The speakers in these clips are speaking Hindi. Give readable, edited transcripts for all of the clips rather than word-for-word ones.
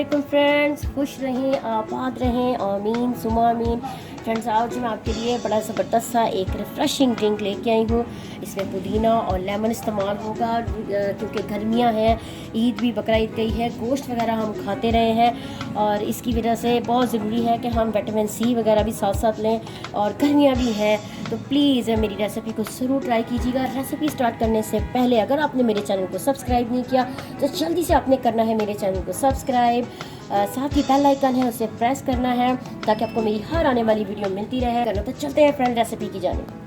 वालेकुम फ्रेंड्स, खुश रहें, आबाद रहें, आमीन सुमा आमीन। फ्रेंड्स, आज मैं आपके लिए बड़ा ज़बरदस्त सा एक रिफ़्रेशिंग ड्रिंक लेके आई हूँ। इसमें पुदीना और लेमन इस्तेमाल होगा क्योंकि गर्मियाँ हैं, ईद भी बकरा ईद गई है, गोश्त वगैरह हम खाते रहे हैं और इसकी वजह से बहुत ज़रूरी है कि हम विटामिन सी वगैरह भी साथ साथ लें और गर्मियाँ भी हैं। तो प्लीज़ मेरी रेसिपी को ज़रूर ट्राई कीजिएगा। रेसिपी स्टार्ट करने से पहले अगर आपने मेरे चैनल को सब्सक्राइब नहीं किया तो जल्दी से आपने करना है मेरे चैनल को सब्सक्राइब। साथ ही बेल आइकन है उसे प्रेस करना है ताकि आपको मेरी हर आने वाली वीडियो मिलती रहे। तो चलते हैं फ्रेंड रेसिपी की जानिब।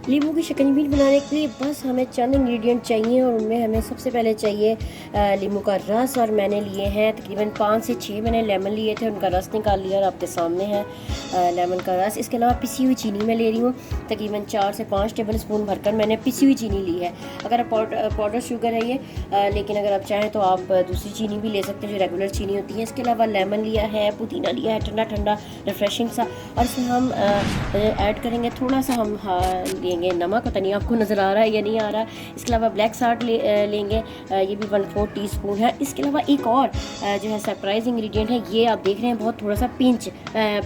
नींबू की शिकंजी बनाने के लिए बस हमें चंद इंग्रेडिएंट चाहिए और उनमें हमें सबसे पहले चाहिए नींबू का रस। और मैंने लिए हैं तकरीबन 5 से 6 मैंने लेमन लिए थे, उनका रस निकाल लिया और आपके सामने है लेमन का रस। इसके अलावा पिसी हुई चीनी मैं ले रही हूँ, तकरीबन 4 से 5 टेबल स्पून भरकर मैंने पिसी हुई चीनी ली है। अगर पाउडर शुगर है ये, लेकिन अगर आप चाहें तो आप दूसरी चीनी भी ले सकते हैं जो रेगुलर चीनी होती है। इसके अलावा लेमन लिया है, पुदीना लिया है, ठंडा ठंडा रिफ्रेशिंग सा, और इसमें हम ऐड करेंगे थोड़ा सा हम लेंगे नमक। पता नहीं आपको नज़र आ रहा है या नहीं आ रहा। इसके अलावा ब्लैक साल्ट लेंगे, ये भी 1/4 टीस्पून है। इसके अलावा एक और जो है सरप्राइज इंग्रेडिएंट है, ये आप देख रहे हैं बहुत थोड़ा सा पिंच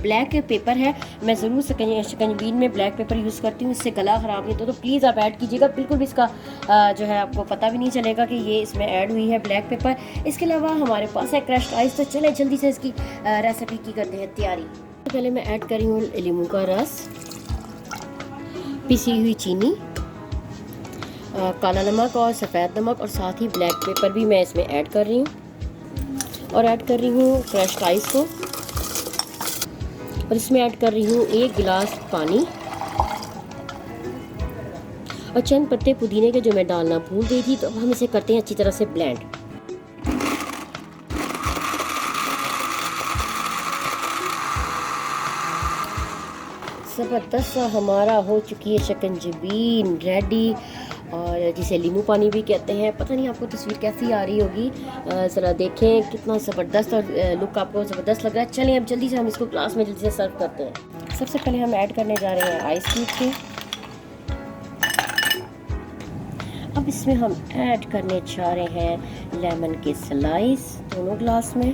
ब्लैक पेपर है। मैं ज़रूर शिकंजीबीन में ब्लैक पेपर यूज़ करती हूँ, इससे गला ख़राब नहीं होता। तो प्लीज़ आप ऐड कीजिएगा, बिल्कुल भी इसका जो है आपको पता भी नहीं चलेगा कि ये इसमें ऐड हुई है ब्लैक पेपर। इसके अलावा हमारे पास है क्रश्ड आइस। तो चलें जल्दी से इसकी रेसिपी की करते हैं तैयारी। तो पहले मैं ऐड कर रही हूँ नींबू का रस, पिसी हुई चीनी, काला नमक और सफ़ेद नमक, और साथ ही ब्लैक पेपर भी मैं इसमें ऐड कर रही हूँ। और ऐड कर रही हूँ क्रश्ड आइस को, और इसमें ऐड कर रही हूँ 1 गिलास पानी और चंद पत्ते पुदीने के जो मैं डालना भूल गई थी। तो अब हम इसे करते हैं अच्छी तरह से ब्लेंड। ज़बरदस्त हमारा हो चुकी है शिकंजीबीन रेडी, और जिसे नींबू पानी भी कहते हैं। पता नहीं आपको तस्वीर कैसी आ रही होगी, ज़रा देखें कितना ज़बरदस्त और लुक आपको ज़बरदस्त लग रहा है। चलें अब जल्दी से हम इसको ग्लास में जल्दी से सर्व करते हैं। सबसे पहले हम ऐड करने जा रहे हैं आइस क्यूब के। अब इसमें हम ऐड करने जा रहे हैं लेमन के स्लाइस दोनों ग्लास में।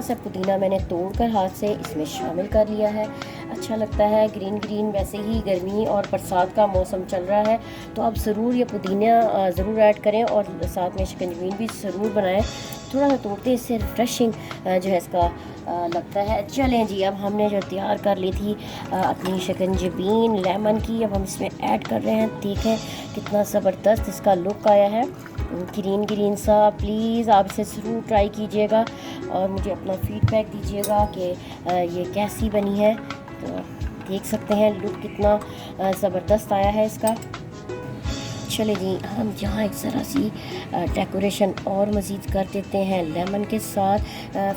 सब पुदीना मैंने तोड़कर हाथ से इसमें शामिल कर लिया है। अच्छा लगता है ग्रीन ग्रीन, वैसे ही गर्मी और बरसात का मौसम चल रहा है तो आप ज़रूर ये पुदीना ज़रूर ऐड करें और साथ में शिकंजीबीन भी ज़रूर बनाएं। थोड़ा सा तोड़ते हैं, इससे रिफ्रेशिंग जो है इसका लगता है। चलें जी, अब हमने जो तैयार कर ली थी अपनी शिकंजीबीन लेमन की, अब हम इसमें ऐड कर रहे हैं। देखें कितना ज़बरदस्त इसका लुक आया है, ग्रीन ग्रीन सा। प्लीज़ आप इसे ज़रूर ट्राई कीजिएगा और मुझे अपना फीडबैक दीजिएगा कि ये कैसी बनी है। तो देख सकते हैं लुक कितना ज़बरदस्त आया है इसका। चले जी, हम यहाँ एक ज़रा सी डेकोरेशन और मज़ीद कर देते हैं लेमन के साथ।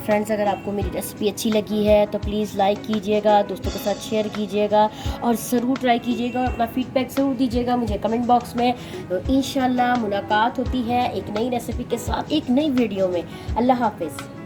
फ्रेंड्स, अगर आपको मेरी रेसिपी अच्छी लगी है तो प्लीज़ लाइक कीजिएगा, दोस्तों के साथ शेयर कीजिएगा और ज़रूर ट्राई कीजिएगा और अपना फीडबैक ज़रूर दीजिएगा मुझे कमेंट बॉक्स में। तो इंशाल्लाह मुलाकात होती है एक नई रेसिपी के साथ एक नई वीडियो में। अल्लाह हाफ़िज़।